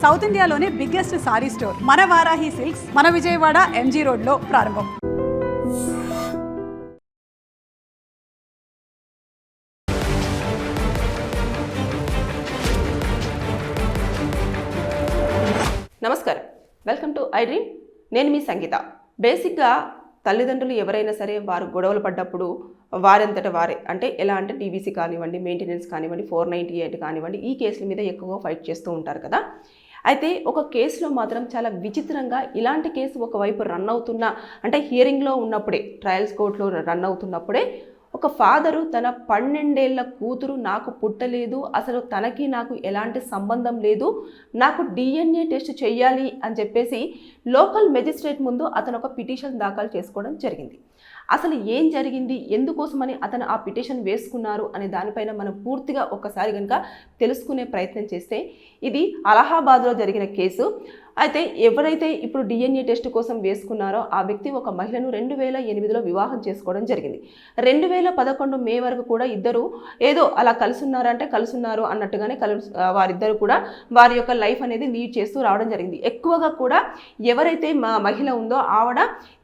South ఇండియాలోనే biggest sorry store మన Varahi silks మన విజయవాడ ఎంజీ రోడ్లో ప్రారంభం. నమస్కారం, వెల్కమ్ టు ఐ డ్రీమ్. నేను మీ సంగీత. బేసిక్గా తల్లిదండ్రులు ఎవరైనా సరే వారు గొడవలు పడ్డప్పుడు వారంతట వారే, అంటే ఎలా అంటే డీవీసీ కానివ్వండి, మెయింటెనెన్స్ కానివ్వండి, 498 కానివ్వండి, ఈ కేసుల మీద ఎక్కువగా ఫైట్ చేస్తూ ఉంటారు కదా. అయితే ఒక కేసులో మాత్రం చాలా విచిత్రంగా ఇలాంటి కేసు ఒకవైపు రన్ అవుతున్న, అంటే హియరింగ్లో ఉన్నప్పుడే, ట్రయల్స్ కోర్టులో రన్ అవుతున్నప్పుడే ఒక ఫాదరు తన 12 ఏళ్ల కూతురు నాకు పుట్టలేదు, అసలు తనకి నాకు ఎలాంటి సంబంధం లేదు, నాకు DNA టెస్ట్ చేయాలి అని చెప్పేసి లోకల్ మెజిస్ట్రేట్ ముందు అతను ఒక పిటిషన్ దాఖలు చేసుకోవడం జరిగింది. అసలు ఏం జరిగింది, ఎందుకోసమని అతను ఆ పిటిషన్ వేసుకున్నారు అనే దానిపైన మనం పూర్తిగా ఒక్కసారి కనుక తెలుసుకునే ప్రయత్నం చేస్తే, ఇది అలహాబాద్లో జరిగిన కేసు. అయితే ఎవరైతే ఇప్పుడు DNA టెస్ట్ కోసం వేసుకున్నారో ఆ వ్యక్తి ఒక మహిళను 2008లో వివాహం చేసుకోవడం జరిగింది. 2011 మే వరకు కూడా ఇద్దరు ఏదో అలా కలుసున్నారంటే కలుసున్నారు అన్నట్టుగానే వారిద్దరు కూడా వారి యొక్క లైఫ్ అనేది లీడ్ చేస్తూ రావడం జరిగింది. ఎక్కువగా కూడా ఎవరైతే మహిళ ఉందో ఆవిడ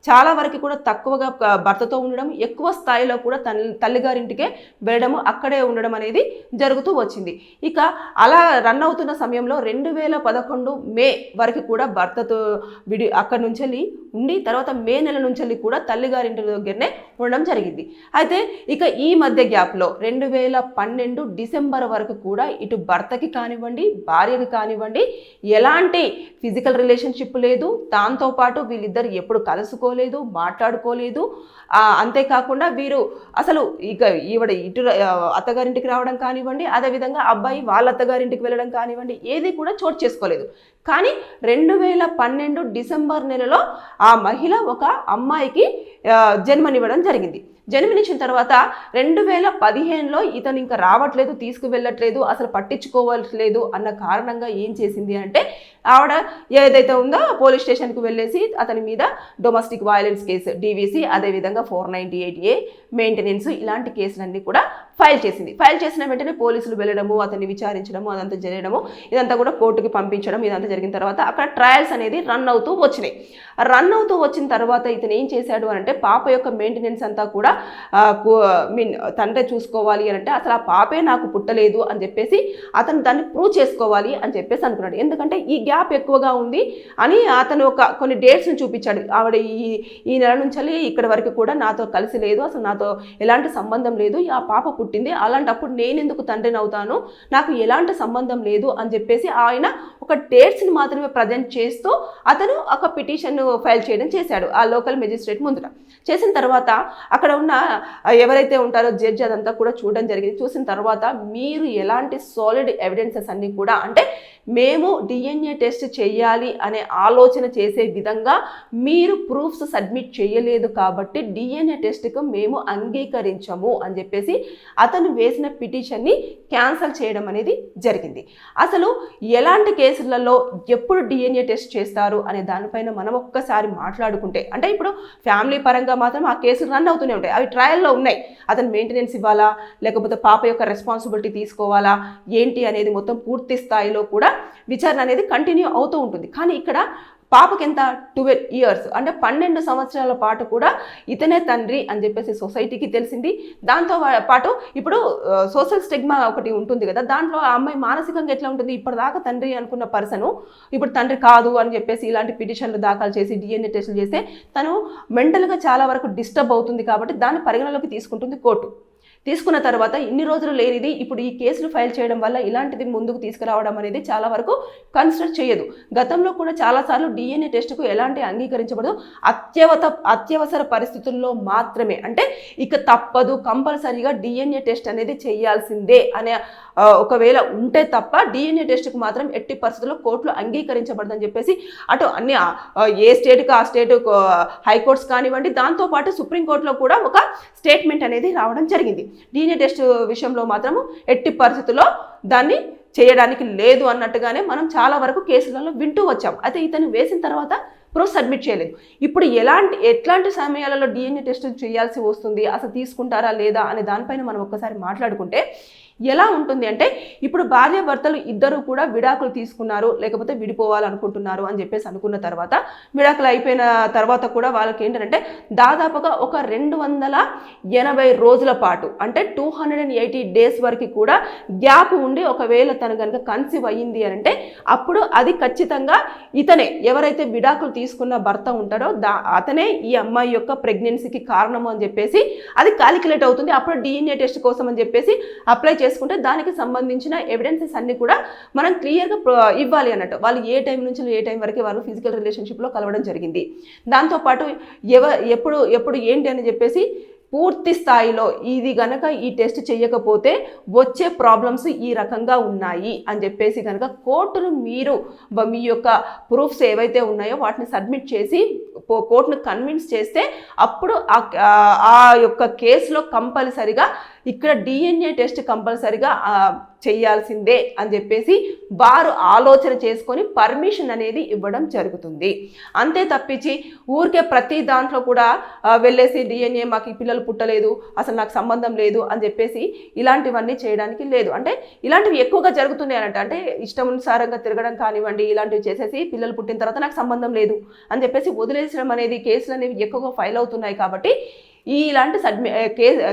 చాలా వరకు కూడా తక్కువగా భర్తతో ఉండడం, ఎక్కువ స్థాయిలో కూడా తల్లిగారింటికే వెళ్ళడము, అక్కడే ఉండడం అనేది జరుగుతూ వచ్చింది. ఇక అలా రన్ అవుతున్న సమయంలో 2011 మే వరకు కూడా భర్తతో అక్కడి నుంచి ఉండి తర్వాత మే నెల నుంచి కూడా తల్లిగారింటి దగ్గరనే ఉండడం జరిగింది. అయితే ఇక ఈ మధ్య గ్యాప్లో 2012 డిసెంబర్ వరకు కూడా ఇటు భర్తకి కానివ్వండి, భార్యకి కానివ్వండి ఎలాంటి ఫిజికల్ రిలేషన్షిప్ లేదు. దాంతోపాటు వీళ్ళిద్దరు ఎప్పుడు కలుసుకోలేదు, మాట్లాడుకోలేదు. అంతేకాకుండా వీరు అసలు ఇక ఈవిడ ఇటు అత్తగారింటికి రావడం కానివ్వండి, అదేవిధంగా అబ్బాయి వాళ్ళ అత్తగారింటికి వెళ్ళడం కానివ్వండి, ఏది కూడా చోటు చేసుకోలేదు. కానీ 2012 డిసెంబర్ నెలలో ఆ మహిళ ఒక అమ్మాయికి జన్మనివ్వడం జరిగింది. జన్మనిచ్చిన తర్వాత 2015లో ఇతను ఇంకా రావట్లేదు, తీసుకువెళ్ళట్లేదు, అసలు పట్టించుకోవట్లేదు అన్న కారణంగా ఏం చేసింది అంటే, ఆవిడ ఏదైతే ఉందో పోలీస్ స్టేషన్కి వెళ్ళేసి అతని మీద డొమెస్టిక్ వైలెన్స్ కేసు, DVC, అదేవిధంగా 498A, మెయింటెనెన్స్, ఇలాంటి కేసులన్నీ కూడా ఫైల్ చేసింది. ఫైల్ చేసిన వెంటనే పోలీసులు వెళ్ళడము, అతన్ని విచారించడము, అదంతా చేయడము, ఇదంతా కూడా కోర్టుకి పంపించడం, ఇదంతా జరిగిన తర్వాత అక్కడ ట్రయల్స్ అనేది రన్ అవుతూ వచ్చినాయి. రన్ అవుతూ వచ్చిన తర్వాత ఇతను ఏం చేశాడు అని అంటే, పాప యొక్క మెయింటెనెన్స్ అంతా కూడా తండ్రి చూసుకోవాలి అని అంటే, అసలు ఆ పాపే నాకు పుట్టలేదు అని చెప్పేసి అతను దాన్ని ప్రూవ్ చేసుకోవాలి అని చెప్పేసి అనుకున్నాడు. ఎందుకంటే ఈ గ్యాప్ ఎక్కువగా ఉంది అని అతను కొన్ని డేట్స్ని చూపించాడు. ఆవిడ ఈ నెల నుంచి ఇక్కడ వరకు కూడా నాతో కలిసి లేదు, అసలు నాతో ఎలాంటి సంబంధం లేదు, ఆ పాప పుట్టింది, అలాంటప్పుడు నేను ఎందుకు తండ్రిని అవుతాను, నాకు ఎలాంటి సంబంధం లేదు అని చెప్పేసి ఆయన ఒక డేట్స్ని మాత్రమే ప్రజెంట్ చేస్తూ అతను ఒక పిటిషన్ ఫైల్ చేయడం చేశాడు ఆ లోకల్ మెజిస్ట్రేట్ ముందుట. చేసిన తర్వాత అక్కడ ఉన్న ఎవరైతే ఉంటారో జడ్జి అదంతా కూడా చూడడం జరిగింది. చూసిన తర్వాత మీరు ఎలాంటి సాలిడ్ ఎవిడెన్సెస్ అన్నీ కూడా, అంటే మేము DNA టెస్ట్ చేయాలి అనే ఆలోచన చేసే విధంగా మీరు ప్రూఫ్స్ సబ్మిట్ చేయలేదు కాబట్టి DNA టెస్ట్కు మేము అంగీకరించము అని చెప్పేసి అతను వేసిన పిటిషన్ని క్యాన్సల్ చేయడం అనేది జరిగింది. అసలు ఎలాంటి కేసులలో ఎప్పుడు DNA టెస్ట్ చేస్తారు అనే దానిపైన మనం ఒక్కసారి మాట్లాడుకుంటే, అంటే ఇప్పుడు ఫ్యామిలీ పరంగా మాత్రం ఆ కేసులు రన్ అవుతూనే ఉంటాయి, అవి ట్రయల్లో ఉన్నాయి. అతను మెయింటెనెన్స్ ఇవ్వాలా, లేకపోతే పాప యొక్క రెస్పాన్సిబిలిటీ తీసుకోవాలా ఏంటి అనేది మొత్తం పూర్తి స్థాయిలో కూడా విచారణ అనేది కంటిన్యూ అవుతూ ఉంటుంది. కానీ ఇక్కడ పాపకి ఎంత 12 years, అంటే 12 సంవత్సరాల పాటు కూడా ఇతనే తండ్రి అని చెప్పేసి సొసైటీకి తెలిసింది. దాంతో పాటు ఇప్పుడు సోషల్ స్టిగ్మా ఒకటి ఉంటుంది కదా, దాంట్లో ఆ అమ్మాయి మానసికంగా ఎట్లా ఉంటుంది, ఇప్పటిదాకా తండ్రి అనుకున్న పర్సను ఇప్పుడు తండ్రి కాదు అని చెప్పేసి ఇలాంటి పిటిషన్లు దాఖలు చేసి DNA టెస్టులు చేస్తే తను మెంటల్గా చాలా వరకు డిస్టర్బ్ అవుతుంది. కాబట్టి దాన్ని పరిగణలోకి తీసుకుంటుంది కోర్టు. తీసుకున్న తర్వాత ఇన్ని రోజులు లేనిది ఇప్పుడు ఈ కేసులు ఫైల్ చేయడం వల్ల ఇలాంటిది ముందుకు తీసుకురావడం అనేది చాలా వరకు కన్సిడర్ చేయదు. గతంలో కూడా చాలాసార్లు DNA టెస్ట్కు ఎలాంటి అంగీకరించబడదు, అత్యవసర పరిస్థితుల్లో మాత్రమే, అంటే ఇక తప్పదు కంపల్సరీగా DNA టెస్ట్ అనేది చేయాల్సిందే అనే ఒకవేళ ఉంటే తప్ప DNA టెస్ట్కు మాత్రం ఎట్టి పరిస్థితుల్లో కోర్టులో అంగీకరించబడదని చెప్పేసి అటు అన్ని ఏ స్టేట్కి ఆ స్టేట్ హైకోర్ట్స్ కానివ్వండి, దాంతోపాటు సుప్రీంకోర్టులో కూడా ఒక స్టేట్మెంట్ అనేది రావడం జరిగింది. DNA టెస్ట్ విషయంలో మాత్రము ఎట్టి పరిస్థితుల్లో దాన్ని చేయడానికి లేదు అన్నట్టుగానే మనం చాలా వరకు కేసులలో వింటూ వచ్చాం. అయితే ఇతను వేసిన తర్వాత ప్రూఫ్ సబ్మిట్ చేయలేదు. ఇప్పుడు ఎట్లాంటి సమయాలలో DNA టెస్ట్ చేయాల్సి వస్తుంది, అసలు తీసుకుంటారా లేదా అనే దానిపైన మనం ఒక్కసారి మాట్లాడుకుంటే, ఎలా ఉంటుంది అంటే ఇప్పుడు భార్యాభర్తలు ఇద్దరు కూడా విడాకులు తీసుకున్నారు, లేకపోతే విడిపోవాలనుకుంటున్నారు అని చెప్పేసి అనుకున్న తర్వాత విడాకులు అయిపోయిన తర్వాత కూడా వాళ్ళకి ఏంటంటే దాదాపుగా ఒక 280 రోజుల పాటు అంటే 280 డేస్ వరకు కూడా గ్యాప్ ఉండి ఒకవేళ తను కనుక కన్సీవ్ అయ్యింది అని అంటే అప్పుడు అది ఖచ్చితంగా ఇతనే, ఎవరైతే విడాకులు తీసుకున్న భర్త ఉంటాడో అతనే ఈ అమ్మాయి యొక్క ప్రెగ్నెన్సీకి కారణము అని చెప్పేసి అది క్యాలిక్యులేట్ అవుతుంది. అప్పుడు DNA టెస్ట్ కోసం అని చెప్పేసి అప్లై చేసుకుంటే దానికి సంబంధించిన ఎవిడెన్సెస్ అన్ని కూడా మనం క్లియర్గా ఇవ్వాలి అన్నట్టు. వాళ్ళు ఏ టైం నుంచి ఏ టైం వరకు వాళ్ళు ఫిజికల్ రిలేషన్షిప్లో కలవడం జరిగింది, దాంతోపాటు ఎప్పుడు ఏంటి అని చెప్పేసి పూర్తి స్థాయిలో ఇది గనక ఈ టెస్ట్ చేయకపోతే వచ్చే ప్రాబ్లమ్స్ ఈ రకంగా ఉన్నాయి అని చెప్పేసి కనుక కోర్టును మీ యొక్క ప్రూఫ్స్ ఏవైతే ఉన్నాయో వాటిని సబ్మిట్ చేసి కోర్టును కన్విన్స్ చేస్తే అప్పుడు ఆ యొక్క కేసులో కంపల్సరిగా ఇక్కడ DNA టెస్ట్ కంపల్సరిగా చేయాల్సిందే అని చెప్పేసి వారు ఆలోచన చేసుకొని పర్మిషన్ అనేది ఇవ్వడం జరుగుతుంది. అంతే తప్పించి ఊరికే ప్రతి దాంట్లో కూడా వెళ్ళేసి DNA మాకు ఈ పిల్లలు పుట్టలేదు, అసలు నాకు సంబంధం లేదు అని చెప్పేసి ఇలాంటివన్నీ చేయడానికి లేదు. అంటే ఇలాంటివి ఎక్కువగా జరుగుతున్నాయి అంటే ఇష్టానుసారంగా తిరగడం కానివ్వండి, ఇలాంటివి చేసేసి పిల్లలు పుట్టిన తర్వాత నాకు సంబంధం లేదు అని చెప్పేసి వదిలేసడం అనేది కేసులు అనేవి ఎక్కువగా ఫైల్ అవుతున్నాయి. కాబట్టి ఇలాంటి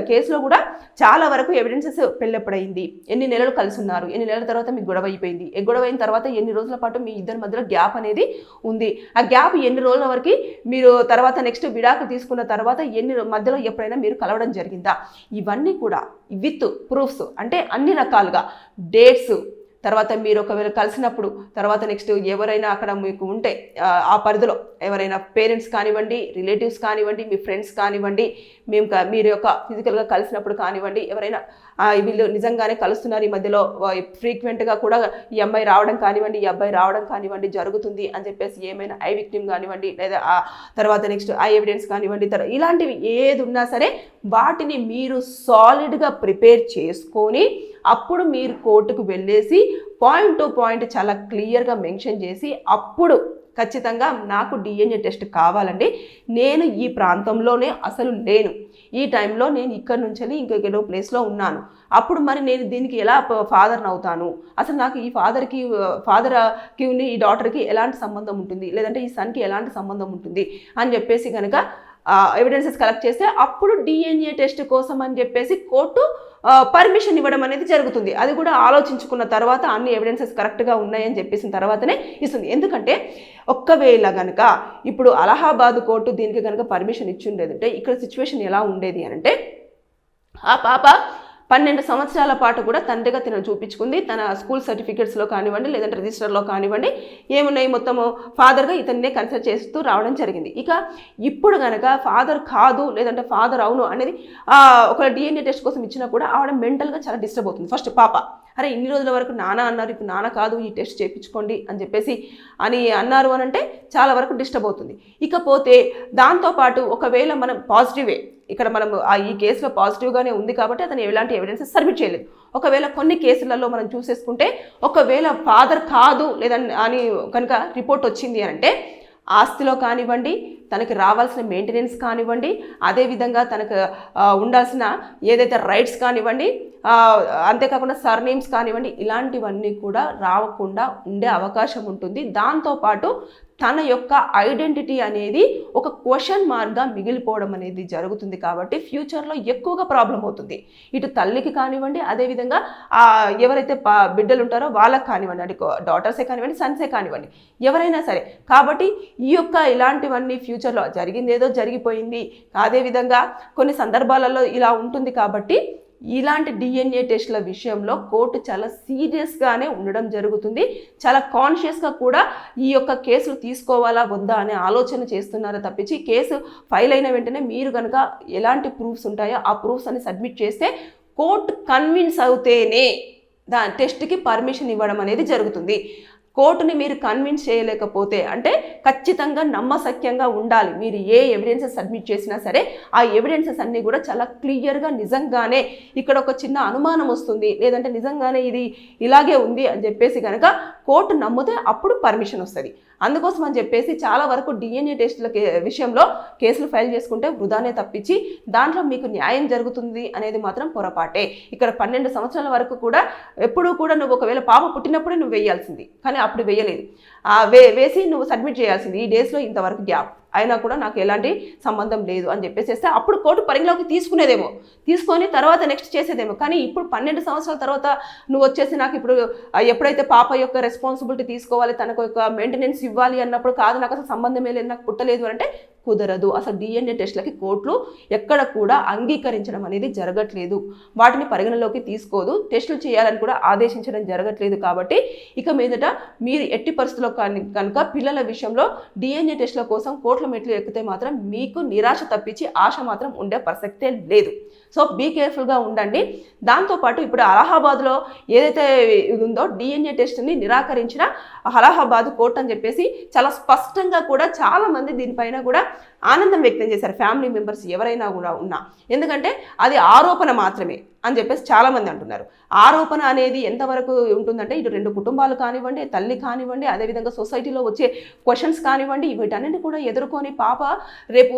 కేసులో కూడా చాలా వరకు ఎవిడెన్సెస్ పెళ్ళెప్పుడైంది, ఎన్ని నెలలు కలిసి ఉన్నారు, ఎన్ని నెలల తర్వాత మీకు గొడవ అయిపోయింది, గొడవ అయిన తర్వాత ఎన్ని రోజుల పాటు మీ ఇద్దరి మధ్యలో గ్యాప్ అనేది ఉంది, ఆ గ్యాప్ ఎన్ని రోజుల వరకు మీరు తర్వాత నెక్స్ట్ విడాకులు తీసుకున్న తర్వాత ఎన్ని మధ్యలో ఎప్పుడైనా మీరు కలవడం జరిగిందా, ఇవన్నీ కూడా విత్ ప్రూఫ్స్ అంటే అన్ని రకాలుగా డేట్స్, తర్వాత మీరు ఒకవేళ కలిసినప్పుడు తర్వాత నెక్స్ట్ ఎవరైనా అక్కడ మీకు ఉంటే ఆ పరిధిలో ఎవరైనా పేరెంట్స్ కానివ్వండి, రిలేటివ్స్ కానివ్వండి, మీ ఫ్రెండ్స్ కానివ్వండి, మీరు యొక్క ఫిజికల్గా కలిసినప్పుడు కానివ్వండి, ఎవరైనా వీళ్ళు నిజంగానే కలుస్తున్నారు ఈ మధ్యలో ఫ్రీక్వెంట్గా కూడా ఈ అమ్మాయి రావడం కానివ్వండి, ఈ అబ్బాయి రావడం కానివ్వండి జరుగుతుంది అని చెప్పేసి ఏమైనా ఐ విక్టిమ్ కానివ్వండి, లేదా తర్వాత నెక్స్ట్ ఐ ఎవిడెన్స్ కానివ్వండి, ఇలాంటివి ఏది ఉన్నా సరే వాటిని మీరు సాలిడ్గా ప్రిపేర్ చేసుకొని అప్పుడు మీరు కోర్టుకు వెళ్ళేసి పాయింట్ టు పాయింట్ చాలా క్లియర్గా మెన్షన్ చేసి అప్పుడు ఖచ్చితంగా నాకు DNA టెస్ట్ కావాలండి, నేను ఈ ప్రాంతంలోనే అసలు లేను, ఈ టైంలో నేను ఇక్కడ నుంచి ఇంకొక ప్లేస్లో ఉన్నాను, అప్పుడు మరి నేను దీనికి ఎలా ఫాదర్ని అవుతాను, అసలు నాకు ఈ ఫాదర్కి ఈ డాటర్కి ఎలాంటి సంబంధం ఉంటుంది, లేదంటే ఈ సన్కి ఎలాంటి సంబంధం ఉంటుంది అని చెప్పేసి కనుక ఎవిడెన్సెస్ కలెక్ట్ చేస్తే అప్పుడు DNA టెస్ట్ కోసం అని చెప్పేసి కోర్టు పర్మిషన్ ఇవ్వడం అనేది జరుగుతుంది. అది కూడా ఆలోచించుకున్న తర్వాత అన్ని ఎవిడెన్సెస్ కరెక్ట్గా ఉన్నాయని చెప్పేసిన తర్వాతనే ఇస్తుంది. ఎందుకంటే ఒక్కవేళ కనుక ఇప్పుడు అలహాబాద్ కోర్టు దీనికి కనుక పర్మిషన్ ఇచ్చి ఉండేదంటే ఇక్కడ సిచ్యువేషన్ ఎలా ఉండేది అని అంటే ఆ పాప 12 సంవత్సరాల పాటు కూడా తండ్రిగా తనను చూపించుకుంది, తన స్కూల్ సర్టిఫికేట్స్లో కానివ్వండి, లేదంటే రిజిస్టర్లో కానివ్వండి ఏమున్నాయి మొత్తము ఫాదర్గా ఇతన్నే కన్సిడర్ చేస్తూ రావడం జరిగింది. ఇక ఇప్పుడు కనుక ఫాదర్ కాదు లేదంటే ఫాదర్ అవును అనేది ఒక DNA టెస్ట్ కోసం ఇచ్చినా కూడా ఆవిడ మెంటల్గా చాలా డిస్టర్బ్ అవుతుంది. ఫస్ట్ పాప అరే ఇన్ని రోజుల వరకు నాన్న అన్నారు, ఇప్పుడు నాన్న కాదు ఈ టెస్ట్ చేయించుకోండి అని చెప్పేసి అన్నారు అని అంటే చాలా వరకు డిస్టర్బ్ అవుతుంది. ఇకపోతే దాంతోపాటు ఒకవేళ మనం పాజిటివే ఇక్కడ మనం ఈ కేసులో పాజిటివ్గానే ఉంది కాబట్టి అతను ఎలాంటి ఎవిడెన్సెస్ సబ్మిట్ చేయలేదు. ఒకవేళ కొన్ని కేసులలో మనం చూసేసుకుంటే ఒకవేళ ఫాదర్ కాదు లేదని కనుక రిపోర్ట్ వచ్చింది అని అంటే ఆస్తిలో కానివ్వండి, తనకి రావాల్సిన మెయింటెనెన్స్ కానివ్వండి, అదేవిధంగా తనకు ఉండాల్సిన ఏదైతే రైట్స్ కానివ్వండి, అంతేకాకుండా సర్నేమ్స్ కానివ్వండి, ఇలాంటివన్నీ కూడా రావకుండా ఉండే అవకాశం ఉంటుంది. దాంతోపాటు తన యొక్క ఐడెంటిటీ అనేది ఒక క్వశ్చన్ మార్క్గా మిగిలిపోవడం అనేది జరుగుతుంది. కాబట్టి ఫ్యూచర్లో ఎక్కువగా ప్రాబ్లం అవుతుంది, ఇటు తల్లికి కానివ్వండి, అదేవిధంగా ఎవరైతే బిడ్డలు ఉంటారో వాళ్ళకి కానివ్వండి, అంటే డాటర్సే కానివ్వండి, సన్సే కానివ్వండి, ఎవరైనా సరే. కాబట్టి ఈ యొక్క ఇలాంటివన్నీ ఫ్యూచర్లో జరిగింది ఏదో జరిగిపోయింది, అదేవిధంగా కొన్ని సందర్భాలలో ఇలా ఉంటుంది. కాబట్టి ఇలాంటి DNA టెస్ట్ల విషయంలో కోర్టు చాలా సీరియస్గానే ఉండడం జరుగుతుంది, చాలా కాన్షియస్గా కూడా ఈ యొక్క కేసులు తీసుకోవాలా వద్దా అనే ఆలోచన చేస్తున్నారో తప్పించి కేసు ఫైల్ అయిన వెంటనే మీరు కనుక ఎలాంటి ప్రూఫ్స్ ఉంటాయో ఆ ప్రూఫ్స్ అని సబ్మిట్ చేస్తే కోర్టు కన్విన్స్ అవుతేనే టెస్ట్కి పర్మిషన్ ఇవ్వడం అనేది జరుగుతుంది. కోర్టుని మీరు కన్విన్స్ చేయలేకపోతే, అంటే ఖచ్చితంగా నమ్మశక్యంగా ఉండాలి. మీరు ఏ ఎవిడెన్సెస్ సబ్మిట్ చేసినా సరే ఆ ఎవిడెన్సెస్ అన్నీ కూడా చాలా క్లియర్గా నిజంగానే ఇక్కడ ఒక చిన్న అనుమానం వస్తుంది, లేదంటే నిజంగానే ఇది ఇలాగే ఉంది అని చెప్పేసి కనుక కోర్టు నమ్మితే అప్పుడు పర్మిషన్ వస్తుంది. అందుకోసం అని చెప్పేసి చాలా వరకు DNA టెస్టుల విషయంలో కేసులు ఫైల్ చేసుకుంటే వృధానే తప్పించి దాంట్లో మీకు న్యాయం జరుగుతుంది అనేది మాత్రం పొరపాటే. ఇక్కడ 12 సంవత్సరాల వరకు కూడా ఎప్పుడూ కూడా నువ్వు ఒకవేళ పాప పుట్టినప్పుడే నువ్వు వేయాల్సింది, కానీ అప్పుడు వేయలేదు. వేసి నువ్వు సబ్మిట్ చేయాల్సింది. ఈ డేస్లో ఇంతవరకు గ్యాప్ అయినా కూడా నాకు ఎలాంటి సంబంధం లేదు అని చెప్పేసేస్తే అప్పుడు కోర్టు పరిగణలోకి తీసుకునేదేమో, తీసుకొని తర్వాత నెక్స్ట్ చేసేదేమో. కానీ ఇప్పుడు 12 సంవత్సరాల తర్వాత నువ్వు వచ్చేసి నాకు ఇప్పుడు ఎప్పుడైతే పాప యొక్క రెస్పాన్సిబిలిటీ తీసుకోవాలి, తనకు యొక్క మెయింటెనెన్స్ ఇవ్వాలి అన్నప్పుడు కాదు నాకు అసలు సంబంధమే లేదు, నాకు పుట్టలేదు అంటే కుదరదు. అసలు DNA టెస్టులకి కోర్టులు ఎక్కడ కూడా అంగీకరించడం అనేది జరగట్లేదు, వాటిని పరిగణలోకి తీసుకోదు, టెస్టులు చేయాలని కూడా ఆదేశించడం జరగట్లేదు. కాబట్టి ఇక మీదట మీరు ఎట్టి పరిస్థితుల్లో కనుక పిల్లల విషయంలో DNA టెస్టుల కోసం కోర్టుల మెట్లు ఎక్కితే మాత్రం మీకు నిరాశ తప్పించి ఆశ మాత్రం ఉండే ప్రసక్తే లేదు. సో బీ కేర్ఫుల్గా ఉండండి. దాంతోపాటు ఇప్పుడు అలహాబాద్లో ఏదైతే ఉందో DNA టెస్ట్ని నిరాకరించిన అలహాబాద్ కోర్టు అని చెప్పేసి చాలా స్పష్టంగా కూడా చాలామంది దీనిపైన కూడా ఆనందం వ్యక్తం చేశారు, ఫ్యామిలీ మెంబర్స్ ఎవరైనా కూడా ఉన్నా. ఎందుకంటే అది ఆరోపణ మాత్రమే అని చెప్పేసి చాలామంది అంటున్నారు. ఆరోపణ అనేది ఎంతవరకు ఉంటుందంటే ఇటు 2 కుటుంబాలు కానివ్వండి, తల్లి కానివ్వండి, అదేవిధంగా సొసైటీలో వచ్చే క్వశ్చన్స్ కానివ్వండి, వీటన్నింటి కూడా ఎదుర్కొని పాప రేపు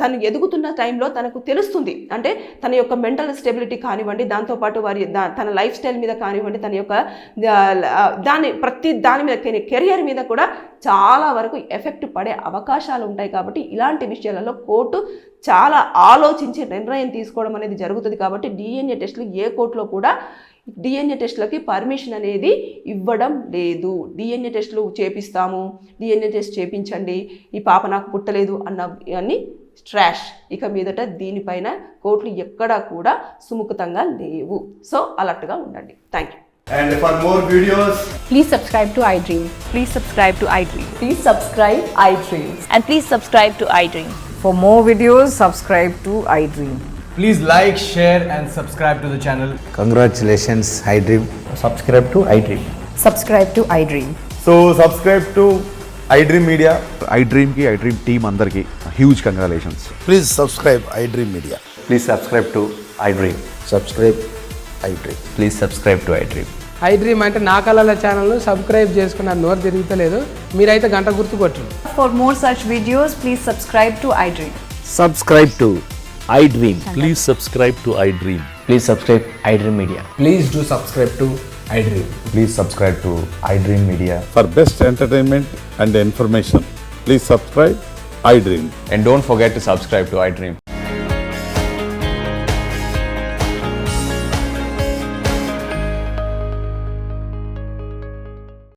తను ఎదుగుతున్న టైంలో తనకు తెలుస్తుంది. అంటే తన యొక్క మెంటల్ స్టెబిలిటీ కానివ్వండి, దాంతోపాటు తన లైఫ్ స్టైల్ మీద కానివ్వండి, తన యొక్క ప్రతి దాని మీద కెరియర్ మీద కూడా చాలా వరకు ఎఫెక్ట్ పడే అవకాశాలు ఉంటాయి. కాబట్టి ఇలాంటి విషయాలలో కోర్టు చాలా ఆలోచించి నిర్ణయం తీసుకోవడం అనేది జరుగుతుంది. కాబట్టి DNA టెస్టులు ఏ కోర్టులో కూడా DNA టెస్టులకి పర్మిషన్ అనేది ఇవ్వడం లేదు. DNA టెస్టులు చేపిస్తాము, DNA టెస్ట్ చేపించండి, ఈ పాప నాకు పుట్టలేదు అన్ని ట్రాష్. ఇక మీదట దీనిపైన కోర్టులు ఎక్కడా కూడా సుముఖతంగా లేవు. సో అలర్ట్గా ఉండండి. Thank you. And for more videos, Please subscribe to iDream. Please subscribe to iDream. Please subscribe iDream. And please subscribe to iDream. For more videos, subscribe to iDream. please like, share and subscribe to the channel. Congratulations, iDream. subscribe to iDream. Subscribe to iDream. So subscribe to iDream Media. iDream ki iDream team andarki huge congratulations. Please subscribe iDream Media. Please subscribe to iDream. Subscribe iDream. Please subscribe to iDream. iDream అంటే నా కళల ఛానల్ను subscribe చేసుకున్న నోరు తిరుగుతలేదు, మీరైతే గంట గుర్తు కొట్టండి. For more such videos, please subscribe to iDream. Subscribe to iDream. Please subscribe to iDream. Please subscribe iDream Media. Please do subscribe to iDream. Please subscribe to iDream Media. For best entertainment and information, please subscribe iDream. And don't forget to subscribe to iDream.